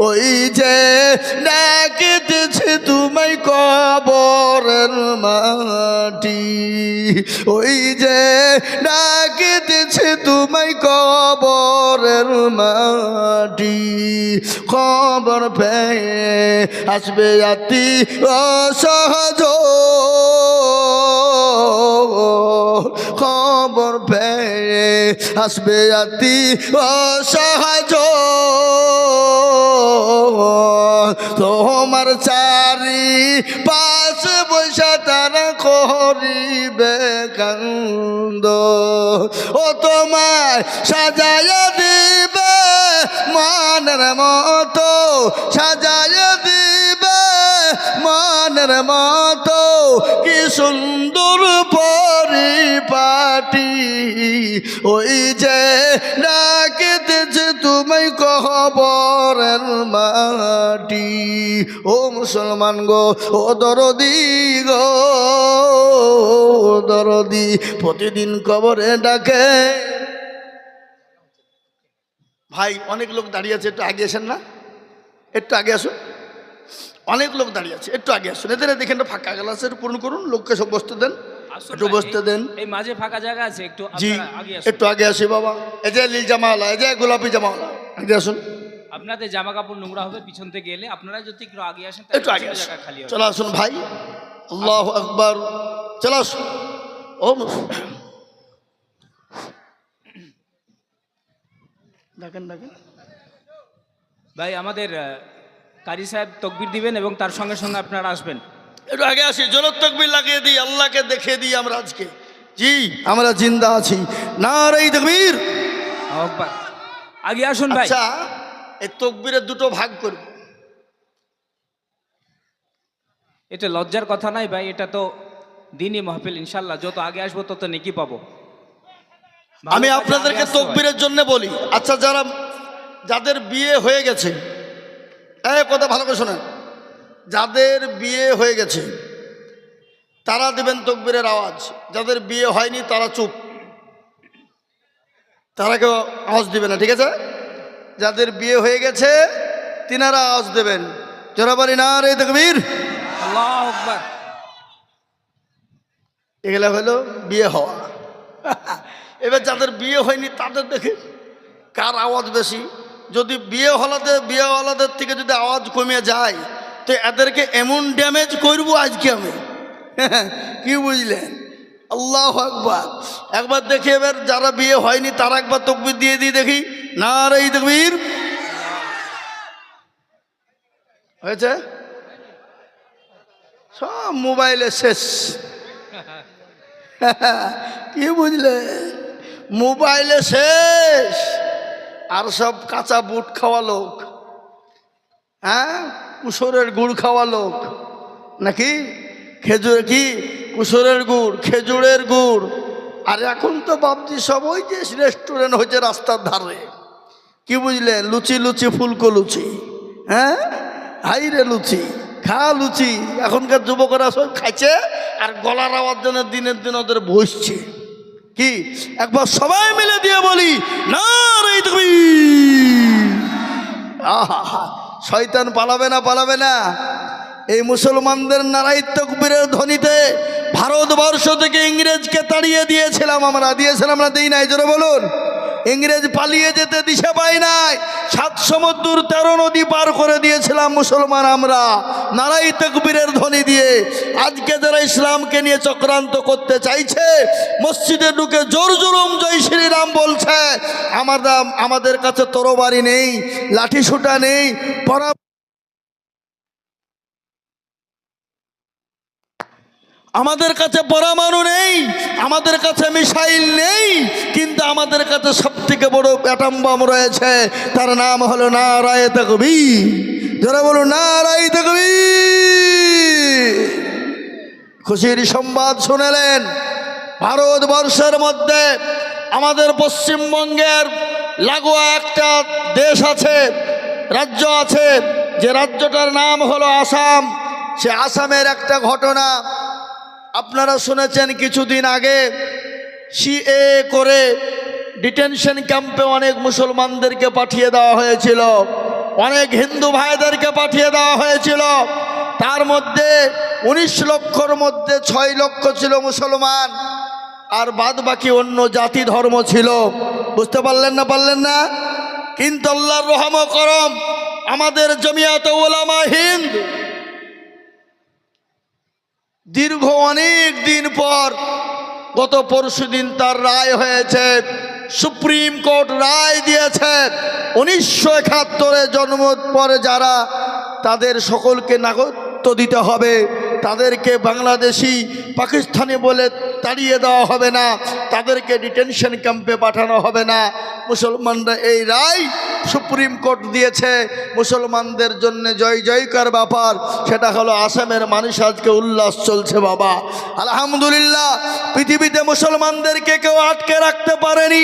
ওই যে ডাকিতেছে তোমায় কবরের মাটি, ওই যে ডাকিতেছে তোমায় কবরের মাটি, খবর পেয়ে আসবে অতি অসহজ, খবর পেয়ে আসবে অতি অসহজ, তোমার চারি পাশ বসে তারা করিবে কান্দ, ও তোমায় সাজাইয়া দিবে মনের মতো, সাজাইয়া দিবে মনের মতো, কি সুন্দর পরিপাটি, ওই যে ডাকিতেছে তোমায় কবরের মাটি। ও মুসলমান গো, ও দরদি গো, দরদি প্রতিদিন কবরে ডাকে। ভাই অনেক লোক দাঁড়িয়ে আছে, একটু আগে আসেন না, একটু আগে আসুন, অনেক লোক দাঁড়িয়ে আছে, একটু আগে আসুন। এদের দেখেন ফাঁকা গ্লাস পূরণ করুন, লোককে সব বসতে দেন, একটু বসতে দেন। এই মাঝে ফাঁকা জায়গা আছে, একটু জি একটু আগে আসি বাবা। এই যে নীল জামাওয়ালা, এই যে গোলাপি জামাওয়ালা, আগে আসুন। আপনাদের জামা কাপড় নোংরা হবে পিছন থেকে এলে, আপনারা যদি একটু আগে আসেন একটু আগে আসুন, চলে আসুন ভাই। আল্লাহু আকবার, চলে আসুন। ও ডাকেন ডাকেন ভাই, আমাদের কারি সাহেব তাকবীর দিবেন এবং তার সঙ্গে সঙ্গে আপনারা আসবেন। একটু আগে আসি, জোরে তাকবীর লাগিয়ে দিই, আল্লাহকে দেখিয়ে দিই আমরা আজকে জি আমরা জিন্দা আছি। নারে তাকবীর, আগে আসুন ভাই। আচ্ছা, এই তাকবীরের দুটো ভাগ করব। এটা লজ্জার কথা নাই ভাই, এটা তো দিনই মাহফিল, ইনশাল্লাহ যত আগে আসবো তত নেকি পাবো। আমি আপনাদেরকে তাকবীরের জন্য বলি। আচ্ছা, যাদের বিয়ে হয়ে গেছে, এই কথা ভালো করে শোনেন, যাদের বিয়ে হয়ে গেছে তারা দিবেন তাকবীরের আওয়াজ, যাদের বিয়ে হয়নি তারা চুপ, তারা কেউ আওয়াজ দিবে না, ঠিক আছে? যাদের বিয়ে হয়ে গেছে তিনারা আওয়াজ দেবেন, জোরে বলি নারে তাকবীর, আল্লাহু আকবার। এগুলা হলো বিয়ে হওয়া। এবার যাদের বিয়ে হয়নি তাদের দেখে কার আওয়াজ বেশি। যদি বিয়েওয়ালাদের থেকে যদি আওয়াজ কমে যায় তো এদেরকে এমন ড্যামেজ করবো আজকে আমি, কি বুঝলেন? আল্লাহু আকবার। একবার দেখি, এবার যারা বিয়ে হয়নি তারা একবার তাকবীর দিয়ে দিই, দেখি নারে তাকবীর। হয়েছে? সব মোবাইলে শেষ। কি বুঝলে? মোবাইলে শেষ। আর সব কাঁচা বুট খাওয়া লোক, হ্যাঁ, কুসরের গুড় খাওয়া লোক, নাকি খেজুর, কি কুসরের গুড়, খেজুরের গুড়। আর এখন তো বাবজি সব ওই যে রেস্টুরেন্ট হয়েছে রাস্তার ধারে, কি বুঝলেন? লুচি লুচি ফুলকো লুচি, হ্যাঁ, হাইরে লুচি, খা লুচি। এখনকার যুবকরা সব খাইছে আর গলার আওয়াজ জন্য দিনের দিন ওদের বসছে। কি একবার সবাই মিলে দিয়ে বলি নারে তাকবীর। আহা, শয়তান পালাবে না, পালাবে না। এই মুসলমানদের নারাই তাকবীরের ধ্বনিতে ভারতবর্ষ থেকে ইংরেজকে তাড়িয়ে দিয়েছিলাম আমরা, দিয়েছিলাম না, দিই নাই? জোরে বলুন। ইংরেজ পালিয়ে যেতে দিশা পায় নাই, 7 সমুদ্র 13 নদী পার করে দিয়েছিলাম মুসলমান আমরা নারাই তাকবীরের ধ্বনি দিয়ে। আজকে যারা ইসলামকে নিয়ে চক্রান্ত করতে চাইছে, মসজিদে ঢুকে জোর জুলুম জয় শ্রীরাম বলছে, আমাদের কাছে তরবারি নেই, লাঠি সোঁটা নেই, আমাদের কাছে পরমাণু নেই, আমাদের কাছে মিসাইল নেই, কিন্তু আমাদের কাছে সবথেকে বড় অ্যাটম বম রয়েছে, তার নাম হলো নারায়ে তাকবীর। যারা বলুন নারায়ে তাকবীর। খুশির সংবাদ শুনলেন, ভারতবর্ষের মধ্যে আমাদের পশ্চিমবঙ্গের লাগোয়া একটা দেশ আছে, রাজ্য আছে, যে রাজ্যটার নাম হলো আসাম। সে আসামের একটা ঘটনা আপনারা শুনেছেন, কিছুদিন আগে সিএ করে ডিটেনশন ক্যাম্পে অনেক মুসলমানদেরকে পাঠিয়ে দেওয়া হয়েছিল। অনেক হিন্দু ভাইদেরকে পাঠিয়ে দেওয়া হয়েছিল। তার মধ্যে 19 লক্ষর মধ্যে 6 লক্ষ ছিল মুসলমান, আর বাদ বাকি অন্য জাতি ধর্ম ছিল। বুঝতে পারলেন না? কিন্তু আল্লাহর রহম ও করম, আমাদের জমিয়াতে উলামা হিন্দ দীর্ঘ অনেক দিন পর গত পরশুদিন তার রায় হয়েছে। সুপ্রিম কোর্ট রায় দিয়েছে 1971 জন্ম পরে যারা, তাদের সকলকে নাগরিকত্ব দিতে হবে, তাদেরকে বাংলাদেশি পাকিস্তানি বলে তাড়িয়ে দেওয়া হবে না, তাদেরকে ডিটেনশন ক্যাম্পে পাঠানো হবে না। মুসলমানরা এই রায় সুপ্রিম কোর্ট দিয়েছে, মুসলমানদের জন্য জয় জয়কার ব্যাপার। সেটা হলো আসামের মানুষ আজকে উল্লাস চলছে বাবা, আলহামদুলিল্লাহ। পৃথিবীতে মুসলমানদেরকে কেউ আটকে রাখতে পারেনি,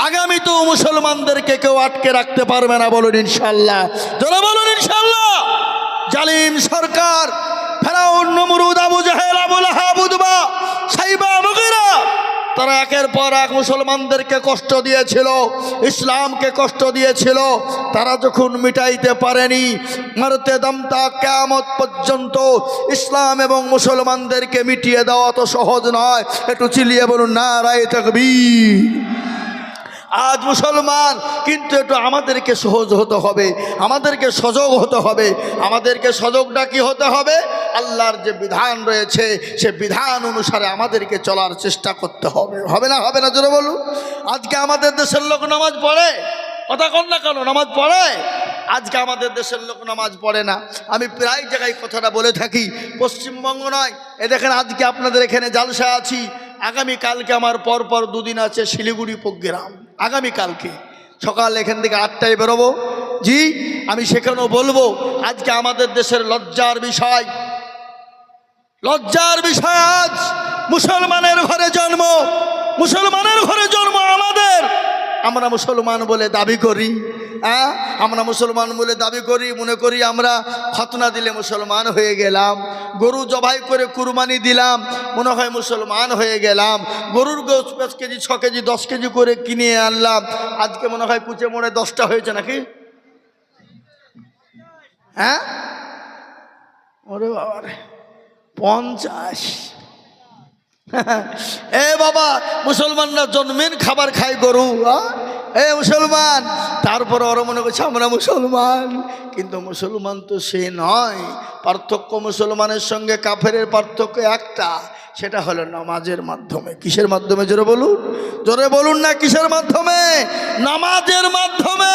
আগামী তো মুসলমানদেরকে কেউ আটকে রাখতে পারবে না, বলুন ইনশাল্লাহ। যারা বলুন ইনশাল্লাহ। জালিম সরকার, ফেরাউন, নমরুদ, আবু জাহেল, আবু লাহাব, উতবা, সাইবা, মুগীরা, তারা একের পর এক মুসলমানদেরকে কষ্ট দিয়েছিল, ইসলামকে কষ্ট দিয়েছিল। তারা যখন মিটাইতে পারেনি, মারতে দমতা কিয়ামত পর্যন্ত ইসলাম এবং মুসলমানদেরকে মিটিয়ে দেওয়া তো সহজ নয়। একটু চিল্লিয়ে বলুন নারায়ে তাকবীর। আজ মুসলমান, কিন্তু একটু আমাদেরকে সহজ হতে হবে, আমাদেরকে সজাগ হতে হবে। আমাদেরকে সজাগটা কি হতে হবে? আল্লাহর যে বিধান রয়েছে সে বিধান অনুসারে আমাদেরকে চলার চেষ্টা করতে হবে। হবে না জোরে বলুন। আজকে আমাদের দেশের লোক নামাজ পড়ে, কথা কন না কেন, নামাজ পড়ে? আজকে আমাদের দেশের লোক নামাজ পড়ে না। আমি প্রায় জায়গায় কথাটা বলে থাকি, পশ্চিমবঙ্গ নয়, এ দেখেন আজকে আপনাদের এখানে জালসা আছি, আগামীকালকে আমার পরপর 2 দিন আছে শিলিগুড়ি প্রোগ্রাম। আগামীকালকে সকাল এখান থেকে 8টায় বেরোবো। জি, আমি সেখানেও বলবো আজকে আমাদের দেশের লজ্জার বিষয় আজ মুসলমানের ঘরে জন্ম, আমাদের। আমরা মুসলমান বলে দাবি করি, আমরা মুসলমান বলে দাবি করি, মনে করি আমরা খতনা দিলে মুসলমান হয়ে গেলাম, গরু জবাই করে কুরবানি দিলাম, মনে হয় মুসলমান হয়ে গেলাম, গরুর গোশত 5 কেজি 6 কেজি 10 কেজি করে কিনে আনলাম, আজকে মনে হয় কুচে মোড়ে 10টা হয়েছে নাকি? ওরে বাবা রে, 50। এ বাবা, মুসলমানরা জন্মের খাবার খায় গরু, মুসলমান। তারপরে ওরা মনে করছে আমরা মুসলমান, কিন্তু মুসলমান তো সে নয়। পার্থক্য মুসলমানের সঙ্গে কাফেরের পার্থক্য একটা, সেটা হলো নামাজের মাধ্যমে। কিসের মাধ্যমে? জোরে বলুন না, কিসের মাধ্যমে? নামাজের মাধ্যমে।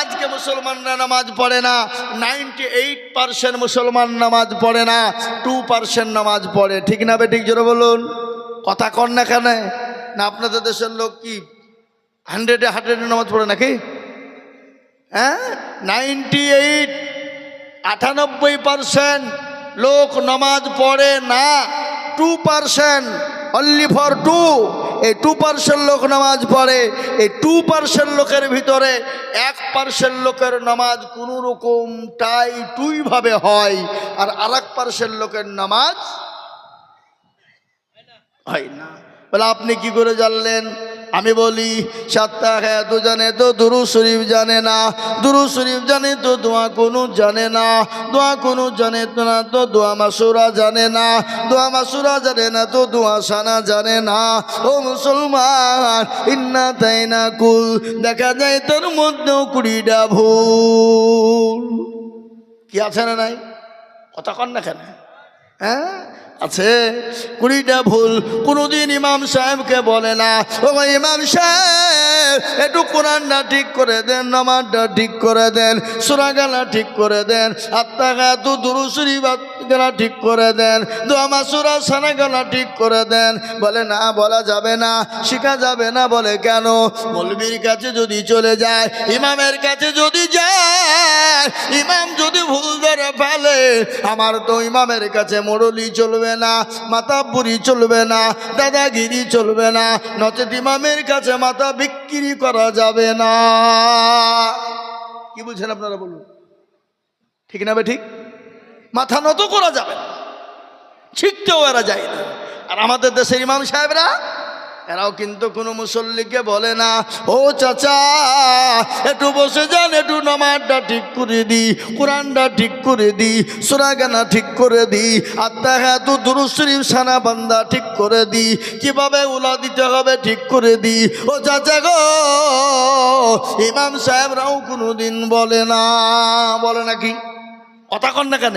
আজকে মুসলমানরা নামাজ পড়ে না, 98% মুসলমান নামাজ পড়ে না, 2% নামাজ পড়ে। ঠিক না বেঠিক? জোরে বলুন। কথা কন না কেন? না আপনাদের দেশের লোক কি 100 নামাজ পড়ে নাকি? 98% লোক নামাজ পড়ে না, 2%, অনলি ফর 2। এই 2% লোক নামাজ পড়ে। এই 2% লোকের ভিতরে 1% লোকের নামাজ কোনো রকম টুইভাবে হয়, আর 1% লোকের নামাজ হয় না। বলে আপনি কি করে জানলেন? আমি বলি, 7টা হ্যাঁ তো জানে তো দুরূদ শরীফ জানে না, দুরূদ শরীফ জানে তো দোয়া কুনুত জানে না, দোয়া কুনুত জানে তো না তো দোয়া মাসুরা জানে না, দোয়া মাসুরা জানে না তো দোয়া সানা জানে না। ও মুসলমান, ইন্না তাইনা কুল, দেখা যায় তোর মধ্যেও 20টা ভুল। কি আছে না নাই? কথা কন না কেন? আছে 20টা ভুল। কোনোদিন ইমাম সাহেবকে বলে না, ও ইমাম সাহেব একটু কোরআনটা ঠিক করে দেন, নামাজটা ঠিক করে দেন, সূরা গালা ঠিক করে দেন, আত্মাগাতু দুরূদ শরীফ গালা ঠিক করে দেন, দোয়া মাসুরা সানা গালা ঠিক করে দেন। বলে না, বলা যাবে না, শেখা যাবে না। বলে কেন? মৌলবীর কাছে যদি চলে যায়, ইমামের কাছে যদি যায়, ইমাম যদি ভুল ধরে ফেলে, আমার তো ইমামের কাছে মোড়লি চলবে না, মাতাব্বুরি চলবে না, দাদাগিরি চলবে না, নচেত ইমামের কাছে মাথা বিক্রি করা যাবে না। কি বুঝছেন আপনারা বলুন? ঠিক না ঠিক? মাথা নত করা যাবে না, শিখতেও এরা যায় না। আর আমাদের দেশের ইমাম সাহেবরা এরাও কিন্তু কোনো মুসল্লিকে বলে না, ও চাচা একটু বসে যান, একটু নামাজটা ঠিক করে দি, কোরআনটা ঠিক করে দি, সূরা গানা ঠিক করে দি, আত্তাহিয়াতু দুরূদ শরীফ সানা বান্দা ঠিক করে দি, কিভাবে উলা দিতে হবে ঠিক করে দি। ও চাচা গো, ইমাম সাহেবরাও কোনোদিন বলে না। বলে নাকি? কথা কন না কেন?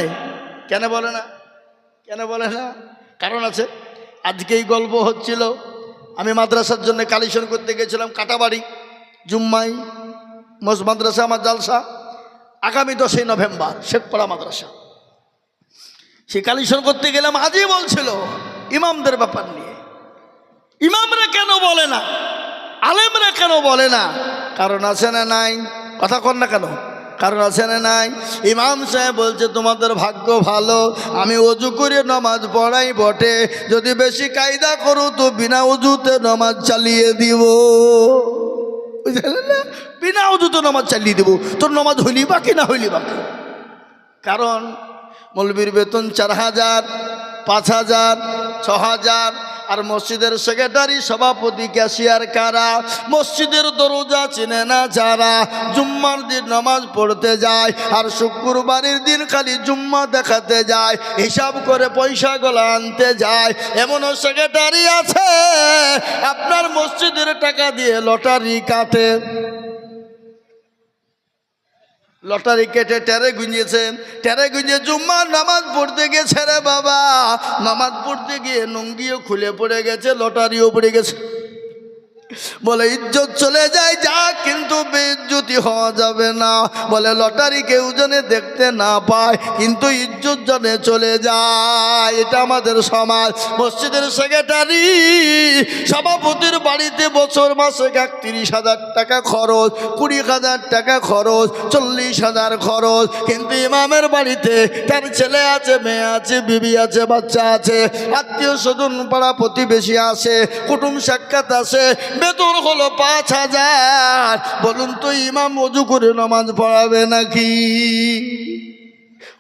কেন বলে না? কেন বলে না? কারণ আছে। আজকেই গল্প হচ্ছিল, আমি মাদ্রাসার জন্য কালেকশন করতে গেছিলাম কাটাবাড়ি জুম্মাই মাদ্রাসা, আমার জালসা আগামী 10ই নভেম্বর শেখপাড়া মাদ্রাসা। সে কালেকশন করতে গেলাম, আজই বলছিল ইমামদের ব্যাপার নিয়ে। ইমামরা কেন বলে না, আলেমরা কেন বলে না? কারণ আছে না নাই? কথা কন না কেন? কারণ আছে না নাই? ইমাম সাহেব বলছে তোমাদের ভাগ্য ভালো, আমি অজু করে নামাজ পড়াই বটে, যদি বেশি কায়দা করো তো বিনা অজুতে নামাজ চালিয়ে দিব। বুঝলেন না? বিনা অজুতে নামাজ চালিয়ে দেবো, তোর নামাজ হইলি বাকি না হইলি বাকি। কারণ মৌলবীর বেতন 4000, 5000, 6000, আর মসজিদের সেক্রেটারি সভাপতি ক্যাশিয়ার কারা, মসজিদের দরজা চিনে না যারা, জুম্মার দিন নামাজ পড়তে যায় আর শুক্রবারের দিন খালি জুম্মা দেখাতে যায়, হিসাব করে পয়সাগুলো আনতে যায়, এমনও সেক্রেটারি আছে আপনার মসজিদের টাকা দিয়ে লটারি কাটে। লটারি কেটে টেরে গুঁজেছেন, টেরে গুঁজে জুম্মার নামাজ পড়তে গেছে রে বাবা, নামাজ পড়তে গিয়ে লুঙ্গিও খুলে পড়ে গেছে, লটারিও পড়ে গেছে। বলে ইজ্জত চলে যায় যা, কিন্তু বেইজ্জতি হওয়া যাবে না। বলে লটারি কেউ যেন দেখতে না পায়, কিন্তু ইজ্জত যেন চলে যায়। এটা আমাদের সমাজ। মসজিদের সেক্রেটারি সভাপতির বাড়িতে বছর মাসে 31,000 টাকা খরচ, 20,000 টাকা খরচ, 40,000 খরচ, কিন্তু ইমামের বাড়িতে তার ছেলে আছে, মেয়ে আছে, বিবি আছে, বাচ্চা আছে, আত্মীয় স্বজন পাড়া প্রতিবেশী আছে, কুটুম সাক্ষাৎ আছে, বেতন হলো 5,000। বলুন তো ইমাম ওযু করে নামাজ পড়াবে নাকি?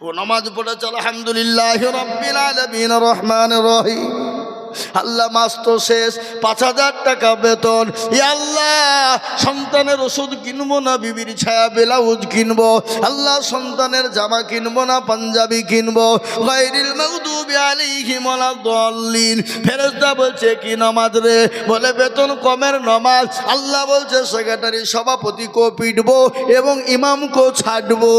ও নামাজ পড়েছে আলহামদুলিল্লাহি রাব্বিল আলামিন রহমানির রহিম। আল্লাহ মাস তো শেষ, 5,000 টাকা বেতন। ইয়া আল্লাহ, সন্তানের ওষুধ কিনবো না বিবির ছায়া ব্লাউজ কিনবো, আল্লাহ সন্তানের জামা কিনবো না পাঞ্জাবি কিনবো, গায়রিল মাগদুবি আলাইহিম ওয়ালাদ-দাল্লিন। ফেরেশতা বলছে কি নামাজ রে? বলে বেতন কমের নামাজ। আল্লাহ বলছে সেক্রেটারি সভাপতিকেও পিটবো এবং ইমামকেও ছাড়বো।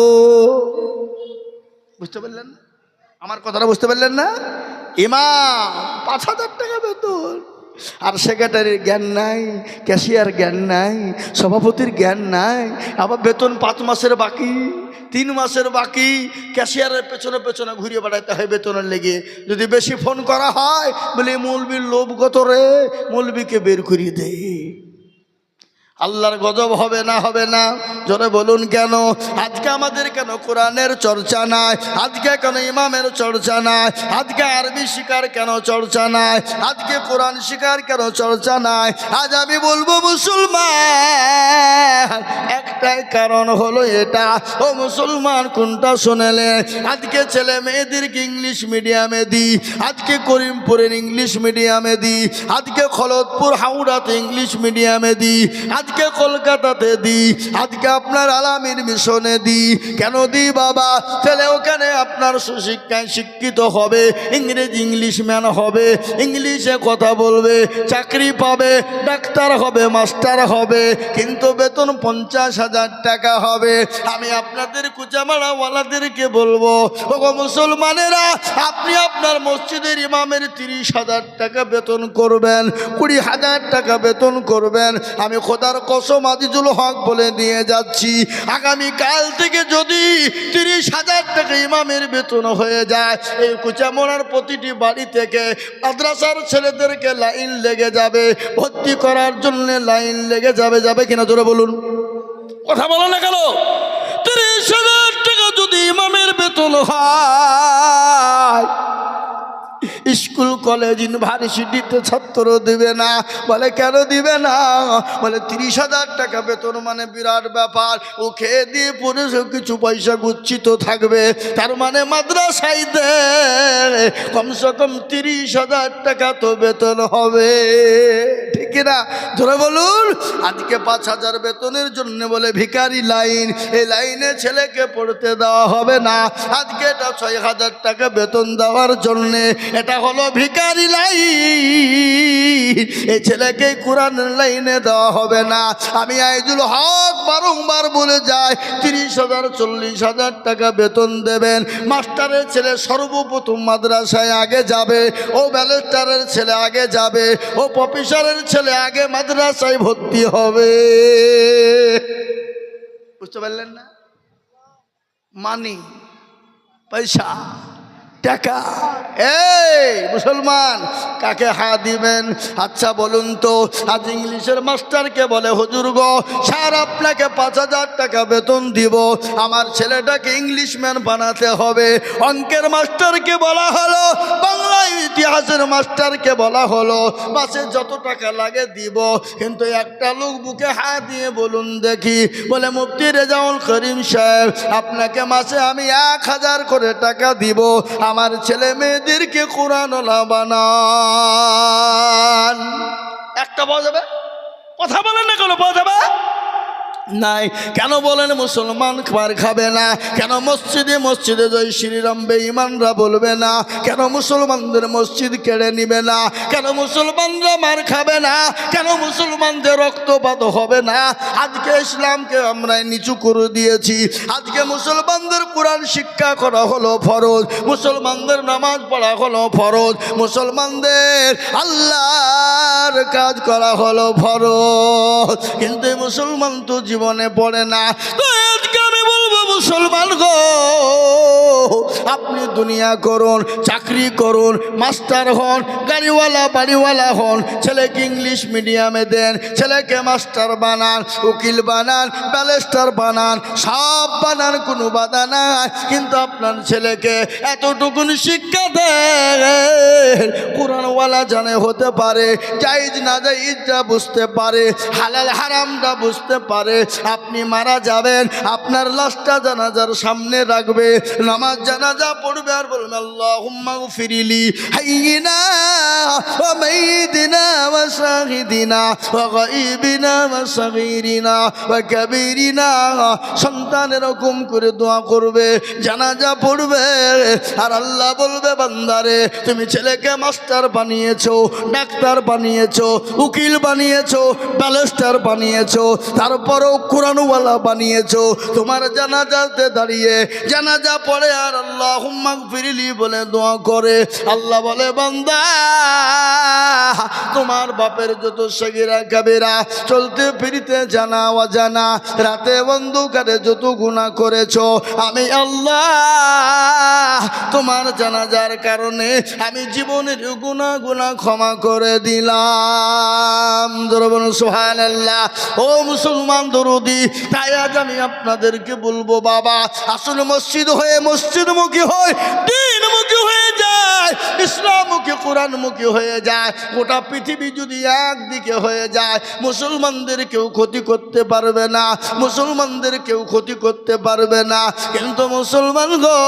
বুঝতে পারলেন? আমার কথাটা বুঝতে পারলেন না? ইমাম 5,000 টাকা বেতন, আর সেক্রেটারির জ্ঞান নাই, ক্যাশিয়ার জ্ঞান নাই, সভাপতির জ্ঞান নাই, আবার বেতন 5 মাসের বাকি, 3 মাসের বাকি, ক্যাশিয়ারের পেছনে পেছনে ঘুরিয়ে বেড়াতে হয় বেতনের লেগে। যদি বেশি ফোন করা হয় বলে মৌলবীর লোভ কত রে, মৌলবীকে বের করিয়ে দেয়। আল্লাহর গজব হবে না? হবে না? জোরে বলুন কেন? আজকে আমাদের কেন কোরআনের চর্চা নাই? আজকে কেন ইমামের চর্চা নাই? আজকে আরবি শিকার কেন চর্চা নাই? আজকে কোরআন শিকার কেন চর্চা নাই? আজ আমি বলবো মুসলমান, একটাই কারণ হলো এটা। ও মুসলমান, কোনটা শোনেলে? আজকে ছেলে মেয়েদেরকে ইংলিশ মিডিয়ামে দিই, আজকে করিমপুরের ইংলিশ মিডিয়ামে দিই, আজকে খলতপুর হাওড়াতে ইংলিশ মিডিয়ামে দিই, আজকে কলকাতাতে দিই, আজকে আপনার আলামিন মিশনে দিই। কেন দিই বাবা? ছেলে ওখানে আপনার সুশিক্ষায় শিক্ষিত হবে, ইংরেজি ইংলিশ ম্যান হবে, ইংলিশে কথা বলবে, চাকরি পাবে, ডাক্তার হবে, মাস্টার হবে, কিন্তু বেতন 50,000 টাকা হবে। আমি আপনাদের কুচামারাওয়ালাদেরকে বলবো, ওগো মুসলমানেরা, আপনি আপনার মসজিদের ইমামের 30,000 টাকা বেতন করবেন, 20,000 টাকা বেতন করবেন। আমি খোদার কসম আজিজুল হক বলে দিয়ে যাচ্ছি, আগামী কাল থেকে যদি 30,000 টাকা ইমামের বেতন হয়ে যায়, এই কুচামোড়ার প্রতিটি বাড়ি থেকে মাদ্রাসার ছেলেদেরকে লাইন লেগে যাবে, ভর্তি করার জন্য লাইন লেগে যাবে। যাবে কিনা জোরে বলুন? কথা বলো না কেন? 30,000 টাকা যদি ইমামের বেতন হয়, স্কুল কলেজ ইউনিভার্সিটিতে ছাত্র দিবে না। বলে কেন দিবে না? বলে 30,000 টাকা বেতন মানে বিরাট ব্যাপার, ও খেয়ে দিয়ে পরে কিছু পয়সা গুচ্ছিত থাকবে, তার মানে মাদ্রাসাইতে কমসে কম 30,000 টাকা তো বেতন হবে। ঠিক কিনা? ধরে বলুন। আজকে 5,000 বেতনের জন্য বলে ভিখারি লাইন, এই লাইনে ছেলেকে পড়তে দেওয়া হবে না। আজকে এটা 6,000 টাকা বেতন দেওয়ার জন্যে, এটা হলো ভিখারি লাইন, এই ছেলেকে কোরআনের লাইনে দেওয়া হবে না। আমি আইজুল হক বারংবার বলে যাই, 30,000 40,000 টাকা বেতন দেবেন। মাস্টারের ছেলে সর্বপ্রথম মাদ্রাসায় আগে যাবে, ও ব্যালেস্টারের ছেলে আগে যাবে, ও প্রফেসরের ছেলে আগে মাদ্রাসায় ভর্তি হবে। বুঝতে পারলেন না? মানি, পয়সা, টাকা। এই মুসলমান, কাকে হাত দিবেন? আচ্ছা বলুন তো, আজ ইংলিশের মাস্টারকে বলে হুজুর গো, স্যার আপনাকে 5,000 টাকা বেতন দিব, আমার ছেলেটাকে ইংলিশম্যান বানাতে হবে। অঙ্কের মাস্টারকে বলা হলো, বাংলা ইতিহাসের মাস্টারকে বলা হলো, মাসে যত টাকা লাগে দিব। কিন্তু একটা লোক বুকে হাত দিয়ে বলুন দেখি, বলে মুফতি রেজাউল করিম সাহেব, আপনাকে মাসে আমি 1,000 করে টাকা দিব, আমার ছেলে মেয়েদেরকে কোরআনওয়ালা বানান। একটা পাওয়া যাবে? কথা বলেন না, কেন পাওয়া যাবে? নাই। কেন বলেন মুসলমান খাবার খাবে না? কেন মসজিদে মসজিদে জয় শ্রীরাম বেঈমানরা বলবে না? কেন মুসলমানদের মসজিদ কেড়ে নিবে না? কেন মুসলমানরা মার খাবে না? কেন মুসলমানদের রক্তপাত হবে না? আজকে ইসলামকে আমরা নিচু করে দিয়েছি। আজকে মুসলমানদের কোরআন শিক্ষা করা হলো ফরজ, মুসলমানদের নামাজ পড়া হলো ফরজ, মুসলমানদের আল্লাহর কাজ করা হলো ফরজ। কিন্তু মুসলমান তো জীবনে পড়ে না। তো আজকে আমি বলবো মুসলমান গো, আপনি দুনিয়া করুন, চাকরি করুন, মাস্টার হন, গাড়িওয়ালা বাড়িওয়ালা হন, ছেলেকে ইংলিশ মিডিয়ামে দেন, ছেলেকে মাস্টার বানান, উকিল বানান, ব্যারিস্টার বানান, সব বানান, কোনো বাধা নাই। কিন্তু আপনার ছেলেকে এতটুকুন শিক্ষা দেন, কোরআনওয়ালা জানে হতে পারে, জায়েজ না জায়েজটা বুঝতে পারে, হালাল হারামটা বুঝতে পারে। আপনি মারা যাবেন, আপনার লাশটা জানাজার সামনে রাখবে, নামাজ জানাজা পড়বে, আর বলবে আল্লাহুম্মা গফিরলি হাইয়িনা ওয়া মাইয়িতিনা ওয়া শাহিদিনা ওয়া গায়বিনা ওয়া সাগীরিনা ওয়া কাবীরিনা। সন্তান এরকম করে দোয়া করবে, জানাজা পড়বে, আর আল্লাহ বলবে বান্দারে, তুমি ছেলেকে মাস্টার বানিয়েছো, ডাক্তার বানিয়েছো, উকিল বানিয়েছো, ব্যারিস্টার বানিয়েছো, তারপরও কোরআনওয়ালা বানিয়েছো। তোমার জানাজাতে দাঁড়িয়ে জানাজা পড়ে আর আল্লাহুম্মা গফিরলি বলে দোয়া করে, আল্লাহ বলে বান্দা, তোমার বাপের যত সগীরা কাবিরা, চলতে ফিরতে জানা অজানা, রাতে অন্ধকারে যত গুনাহ করেছো, আমি আল্লাহ তোমার জানাজার কারণে আমি জীবনের গুনাহ ক্ষমা করে দিলাম। দরুদ সুবহানাল্লাহ। ও মুসলমান দরুদি, তাই আজ আমি আপনাদেরকে বলবো, বাবা আসলে মসজিদ হয়ে মসজিদমুখী হয়, দ্বীনমুখী হয়ে যায়, ইসলামমুখী কোরআনমুখী হয়ে যায়। গোটা পৃথিবী যদি একদিকে হয়ে যায়, মুসলমানদের কেউ ক্ষতি করতে পারবে না, মুসলমানদের কেউ ক্ষতি করতে পারবে না। কিন্তু মুসলমান গো,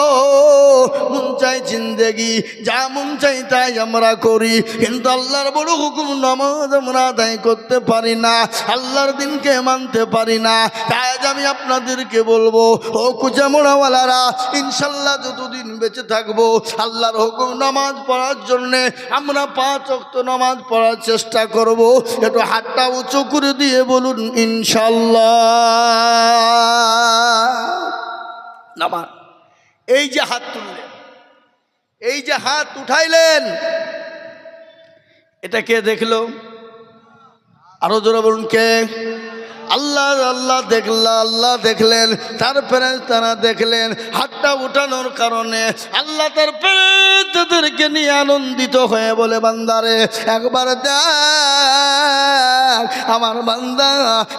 মন চাই জিন্দেগি, যা মন চাই তাই আমরা করি, কিন্তু আল্লাহর বড় হুকুম নামাজ আমরা আদায় করতে পারি না, আল্লাহর দিনকে মানতে পারি না। তাই আজ আমি আপনাদেরকে বলবো, ও কুচামোড়াওয়ালারা, ইনশাল্লাহ যতদিন বেঁচে থাকবো, আল্লাহর হুকুম নামাজ পড়ার জন্যে আমরা 5 ওয়াক্ত নামাজ পড়ার চেষ্টা করব। একটু হাতটা উঁচু করে দিয়ে বলুন ইনশাল্লাহ। নামাজ, এই যে হাত তুললেন, এই যে হাত উঠাইলেন, এটা কে দেখলো? আরো জোরে বলুন কে? আল্লাহ। আল্লাহ দেখলেন, আল্লাহ দেখলেন, তার ফেরেশতারা দেখলেন। হাতটা উঠানোর কারণে আল্লাহ তার ফেরেশতাদেরকে নিয়ে আনন্দিত হয়ে বলে, বান্দারে একবার দেখ আমার বান্দা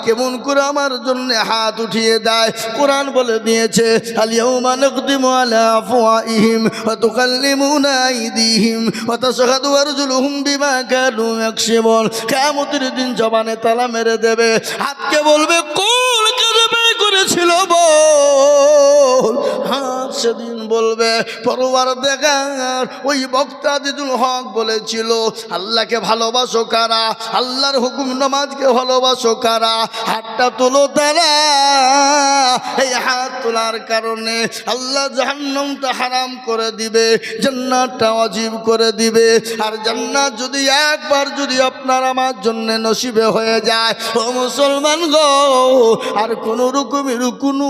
কেমন করে আমার জন্য হাত উঠিয়ে দেয়। কোরআন বলে দিয়েছে, আল ইয়াউমা নাকদিমু আলা আফওয়াহিহিম ওয়া তুকাল্লিমুনা আইদিহিম ওয়া তাশহাদু আরজুলুহুম বিমা কানু ইয়াকসিবুন। কিয়ামতের দিন জবানে তালা মেরে দেবে, হাতকে বলবে কোন কাজে ব্যয় করেছিল বল। হাত সেদিন বলবে পরওয়ারদিগার ওই বক্তা আজিজুল হক বলেছিল আল্লাহকে ভালোবাসো কারা, আল্লাহর হুকুম নামাজকে ভালোবাসো কারা, হাতটা তোলো তারা। এই হাত তোলার কারণে আল্লাহ জাহান্নামটা হারাম করে দিবে, জান্নাতটা ওয়াজিব করে দিবে। আর জান্নাত যদি একবার যদি আপনার আমার জন্য নসিবে হয়ে যায় ও মুসলমান গো, আর কোনো রকমের কোনো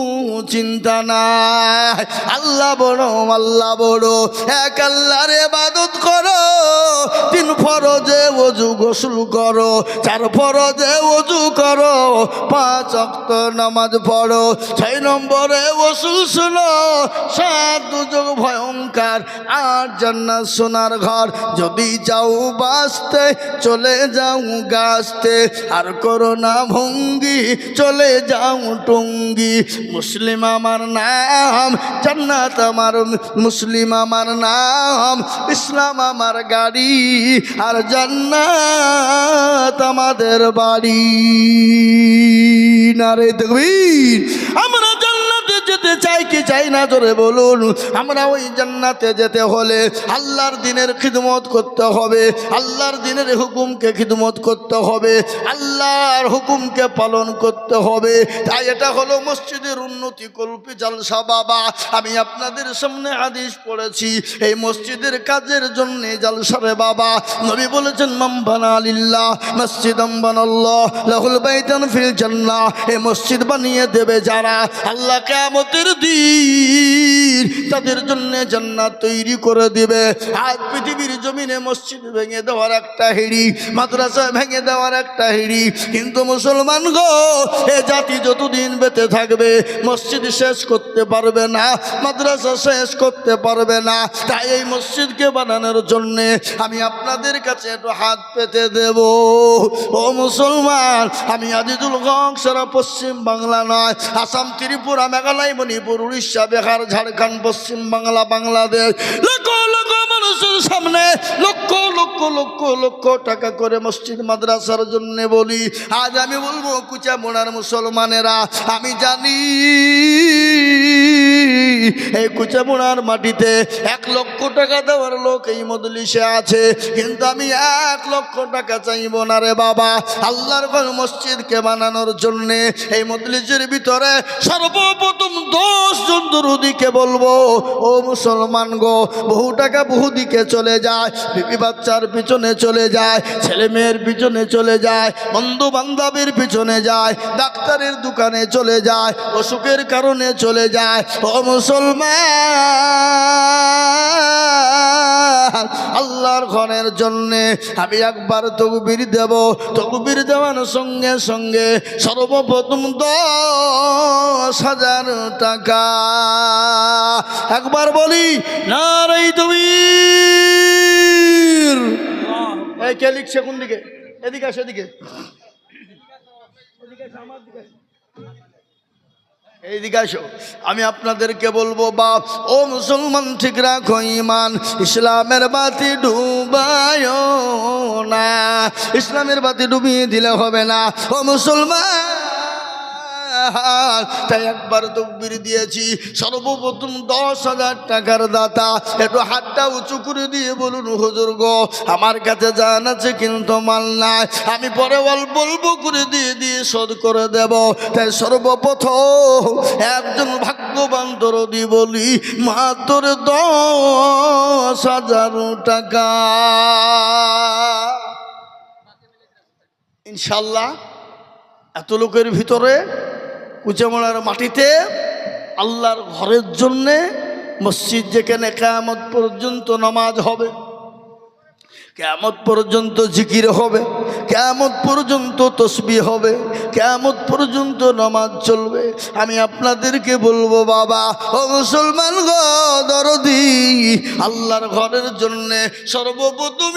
চিন্তা নাই। আল্লাহ বড়, আল্লাহ বড়, এক আল্লাহর ইবাদত করো, 3 ফরজে ওযু গোসল করো, 4 ফরজে ওযু করো, 5 ওয়াক্ত নামাজ পড়ো, 6 নম্বরে ওসুল শুনো, 7 দুজক ভয়ঙ্কর, 8 জান্নাত সোনার ঘর। যদি যাও বাঁচতে চলে যাও গাছতে, আর করো না ভঙ্গি চলে যাও টঙ্গি। মুসলিম আমার নাম, জান্নাত আমার, মুসলিম আমার নাম, ইসলাম আমার গাড়ি, আর জান্নাত আমাদের বাড়ি। নারে তাকবীর। আমরা জান্নাতে যেতে চাই কি চাই না জোরে বলুন। আমরা ওই জান্নাতে যেতে হলে আল্লাহর দ্বীনের খিদমত করতে হবে, আল্লাহর দ্বীনের হুকুমকে খিদমত করতে হবে, আল্লাহর হুকুমকে পালন করতে হবে। তাই এটা হলো মসজিদের উন্নতি কল্পী জলসা বাবা। আমি আপনাদের সামনে হাদিস পড়েছি, এই মসজিদের কাজের জন্য জলসা রে বাবা। নবী বলেছেন মান বানা লিল্লাহ মসজিদাম বানাল্লাহ লাহুল বাইতান ফিল জান্নাহ। এই মসজিদ বানিয়ে দেবে যারা, আল্লাহ কিয়ামতের দিন তাদের জন্য জান্নাত তৈরি করে দিবে। আজ পৃথিবীর জমিনে মসজিদ ভেঙে দেওয়ার একটা হিড়ি, মাদ্রাসা ভেঙে দেওয়ার একটা হিড়ি, কিন্তু মুসলমান গো এ জাতি যতদিন বেঁচে থাকবে মসজিদ শেষ করতে পারবে না, মাদ্রাসা শেষ করতে পারবে না। তাই এই মসজিদকে বানানোর জন্য আমি আপনাদের কাছে একটু হাত পেতে দেব। ও মুসলমান, আমি আজিজুল হক সারা পশ্চিম বাংলা নয়, আসাম, ত্রিপুরা, মেঘালয়, মণিপুর, উড়িষ্যা, বিহার, ঝাড়খণ্ড, পশ্চিম বাংলা, বাংলাদেশ লক্ষ লক্ষ মানুষের সামনে লক্ষ লক্ষ লক্ষ লক্ষ টাকা করে মসজিদ মাদ্রাসার জন্য বলি। আজ আমি বলবো কুচামোড়ার মুসলমানেরা, আমি জানি এই কুচামোড়ার মাটিতে 1 লক্ষ টাকা দেওয়ার লোক এই মজলিসে আছে, কিন্তু আমি 1 লক্ষ টাকা চাইব না রে বাবা। আল্লাহর ঘর মসজিদকে বানানোর জন্য এই মজলিসের ভিতরে সর্বপ্রথম 10 জন দরুদীকে বলবো ও মুসলমান গো, বহু টাকা বহু দিকে চলে যায়, বিবি বাচ্চার পিছনে চলে যায়, ছেলে মেয়ের পিছনে চলে যায়, বন্ধু বান্ধবের পিছনে যায়, ডাক্তারের দোকানে চলে যায়, অসুখের কারণে চলে যায়। ও মুসলমান, আল্লাহর ঘরের জন্যে আমি একবার তকবীর দেব, তকবীর দেওয়ার সঙ্গে সঙ্গে সর্বপ্রথম 10,000 টাকা। একবার বলি নারে তাকবীর। এই কে লিখছে কোন দিকে? এদিকে আসো, এদিকে এইদিকে আসো। আমি আপনাদেরকে বলবো বাপ ও মুসলমান, ঠিক রাখো ঈমান, ইসলামের বাতি ডুবায় না, ইসলামের বাতি ডুবিয়ে দিলে হবে না ও মুসলমান। তাই একবার তকবীর দিয়েছি, সর্বপ্রথম 10,000 টাকার দাতা একটু হাতটা উঁচু করে দিয়ে বলুন হুজুর গো, আমার কাছে জান আছে কিন্তু মাল নাই, আমি পরে অল্প অল্প করে দিয়ে দিয়ে শোধ করে দেব। তাই সর্বপ্রথম একজন ভাগ্যবান দরদি বলি মাত্র 10,000 টাকা। ইনশাল্লাহ এত লোকের ভিতরে কুচামোড়ার মাটিতে আল্লাহর ঘরের জন্যে মসজিদ, যেখানে কিয়ামত পর্যন্ত নামাজ হবে, কিয়ামত পর্যন্ত জিকির হবে, কিয়ামত পর্যন্ত তসবিহ হবে, কিয়ামত পর্যন্ত নামাজ চলবে। আমি আপনাদেরকে বলবো বাবা ও মুসলমান গো দরদি, আল্লাহর ঘরের জন্যে সর্বপ্রথম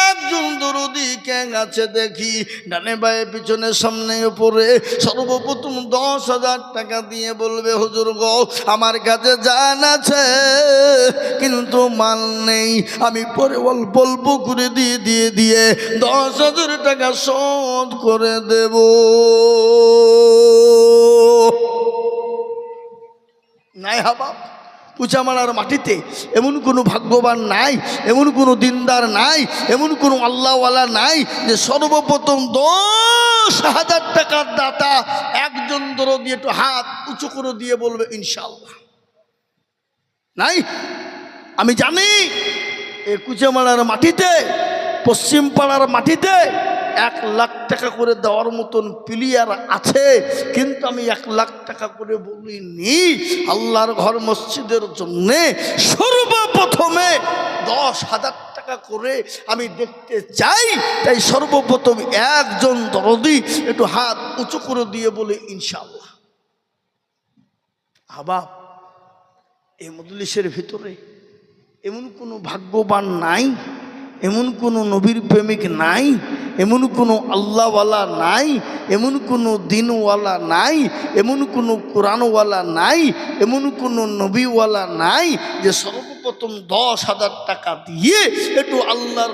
একজন দরদি ক্যাং আছে দেখি, ডানে বায়ে পিছনে সামনে উপরে, সর্বপ্রথম 10,000 টাকা দিয়ে বলবে হুজুর গো, আমার কাছে জান আছে কিন্তু মাল নেই, আমি পরে অল্প অল্প করে দিয়ে দিয়ে দিয়ে 10,000 টাকা শোধ করে দেব। নাই হাবাব কুচামালার মাটিতে এমন কোনো ভাগ্যবান নাই, এমন কোনো দিনদার নাই, এমন কোনো আল্লাহওয়ালা নাই যে সর্বপ্রথম 10,000 টাকার দাতা একজন দরদি একটু হাত উঁচু করে দিয়ে বলবে ইনশাআল্লাহ। নাই। আমি জানি এই কুচামালার মাটিতে, পশ্চিম পাড়ার মাটিতে 1 লাখ টাকা করে দেওয়ার মতন প্লেয়ার আছে, কিন্তু আমি 1 লাখ টাকা করে বলিনি। আল্লাহর ঘর মসজিদের জন্যে সর্বপ্রথমে 10,000 টাকা করে আমি দেখতে চাই। তাই সর্বপ্রথম একজন দরদি একটু হাত উঁচু করে দিয়ে বলে ইনশাআল্লাহ। আবাব, এই মজলিসের ভিতরে এমন কোনো ভাগ্যবান নাই, এমন কোনো নবীর প্রেমিক নাই, এমন কোনো আল্লাহওয়ালা নাই, এমন কোনো দিনওয়ালা নাই, এমন কোনো কোরআনওয়ালা নাই, এমন কোনো নবীওয়ালা নাই যে সর্বপ্রথম 10,000 টাকা দিয়ে একটু আল্লাহর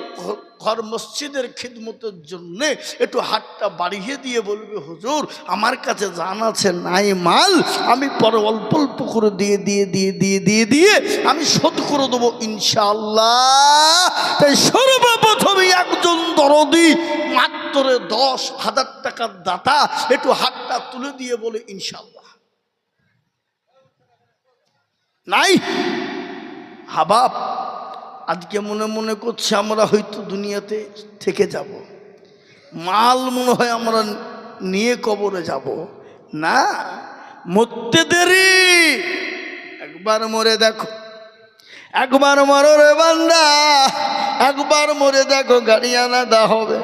ঘর মসজিদের খিদমতের জন্যে একটু হাতটা বাড়িয়ে দিয়ে বলবে হুজুর আমার কাছে জান আছে নাই মাল, আমি পরে অল্প অল্প করে দিয়ে দিয়ে দিয়ে দিয়ে দিয়ে দিয়ে আমি শোধ করে দেবো ইনশাআল্লাহ। তাই সর্বপ্রথমে একজন দরদি মাত্র 10,000 টাকার দাতা একটু হাতটা তুলে দিয়ে বলে ইনশাআল্লাহ। নাই। হাবাব, আজকে মনে মনে করছে আমরা হয়তো দুনিয়াতে থেকে যাব, মাল মনে হয় আমরা নিয়ে কবরে যাব। না, মরতে দেরি। একবার মরে দেখো, একবার মরো রে বান্দা, একবার মরে দেখো। গাড়ি আলাদা হবে,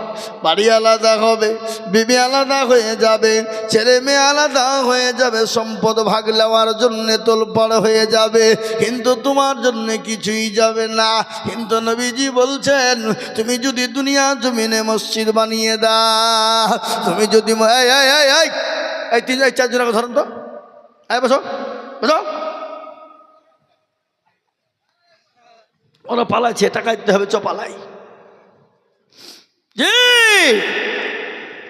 বাড়ি আলাদা হবে, বিবি আলাদা হয়ে যাবে, ছেলে মেয়ে আলাদা হয়ে যাবে, সম্পদ ভাগ নেওয়ার জন্যে তোলপাড় হয়ে যাবে, কিন্তু তোমার জন্য কিছুই যাবে না। কিন্তু নবীজি বলছেন তুমি যদি দুনিয়া জমিনে মসজিদ বানিয়ে দাও, তুমি যদি এই 3-4 জনকে ধরেন তো, বসো বসো, ওরা পালাচ্ছে, টাকা দিতে হবে, পালাই। জি,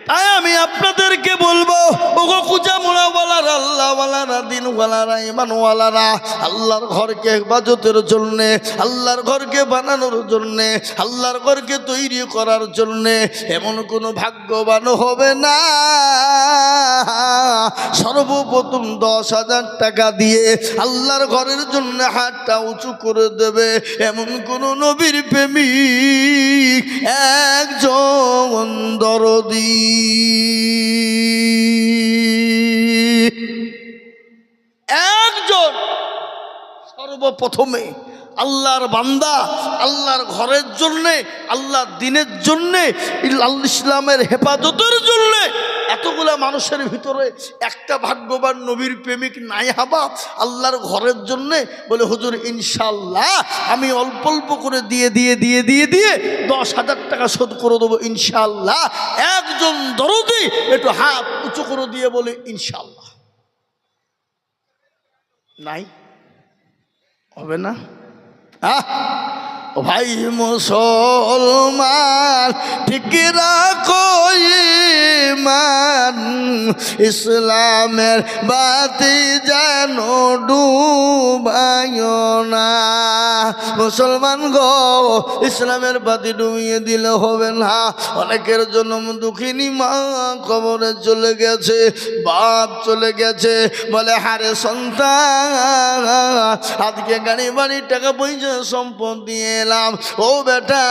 তাই আমি আপনাদেরকে বলবো ওগো কুচামুড়াওয়ালারা, আল্লাহওয়ালারা, দিনওয়ালারা, ইমানওয়ালারা, আল্লাহর ঘরকে হেফাজতের জন্যে, আল্লাহর ঘরকে বানানোর জন্যে, আল্লাহর ঘরকে তৈরি করার জন্যে এমন কোনো ভাগ্যবান হবে না সর্বপ্রথম 10,000 টাকা দিয়ে আল্লাহর ঘরের জন্য হাতটা উঁচু করে দেবে এমন কোন নবীর প্রেমিক একজন দরদি। একজন সর্বপ্রথমে আল্লাহর বান্দা, আল্লাহর ঘরের জন্যে, আল্লাহর দিনের জন্যে, ইসলামের হেফাজতের জন্যে এতগুলা মানুষের ভিতরে একটা ভাগ্যবান নবীর প্রেমিক নাই হাবা আল্লাহর ঘরের জন্যে বলে হুজুর ইনশাল্লাহ আমি অল্প অল্প করে দিয়ে দিয়ে দিয়ে দিয়ে দিয়ে 10,000 টাকা শোধ করে দেবো ইনশাল্লাহ। একজন দরদি একটু হাত উঁচু করে দিয়ে বলে ইনশাল্লাহ। নাই? হবে না? ও ভাই মুসলমান ঠিক রাখো ঈমান, ইসলামের বাতি যেন ডুবায়ো না। মুসলমান গো, ইসলামের বাতি ডুবিয়ে দিলে হবে না। অনেকের জন্ম দুঃখিনী মা কবরে চলে গেছে, বাপ চলে গেছে, বলে হারে সন্তান আজকে গাড়ি বাড়ি টাকা পয়সা সম্পদ দিয়ে এলাম, ও বেটা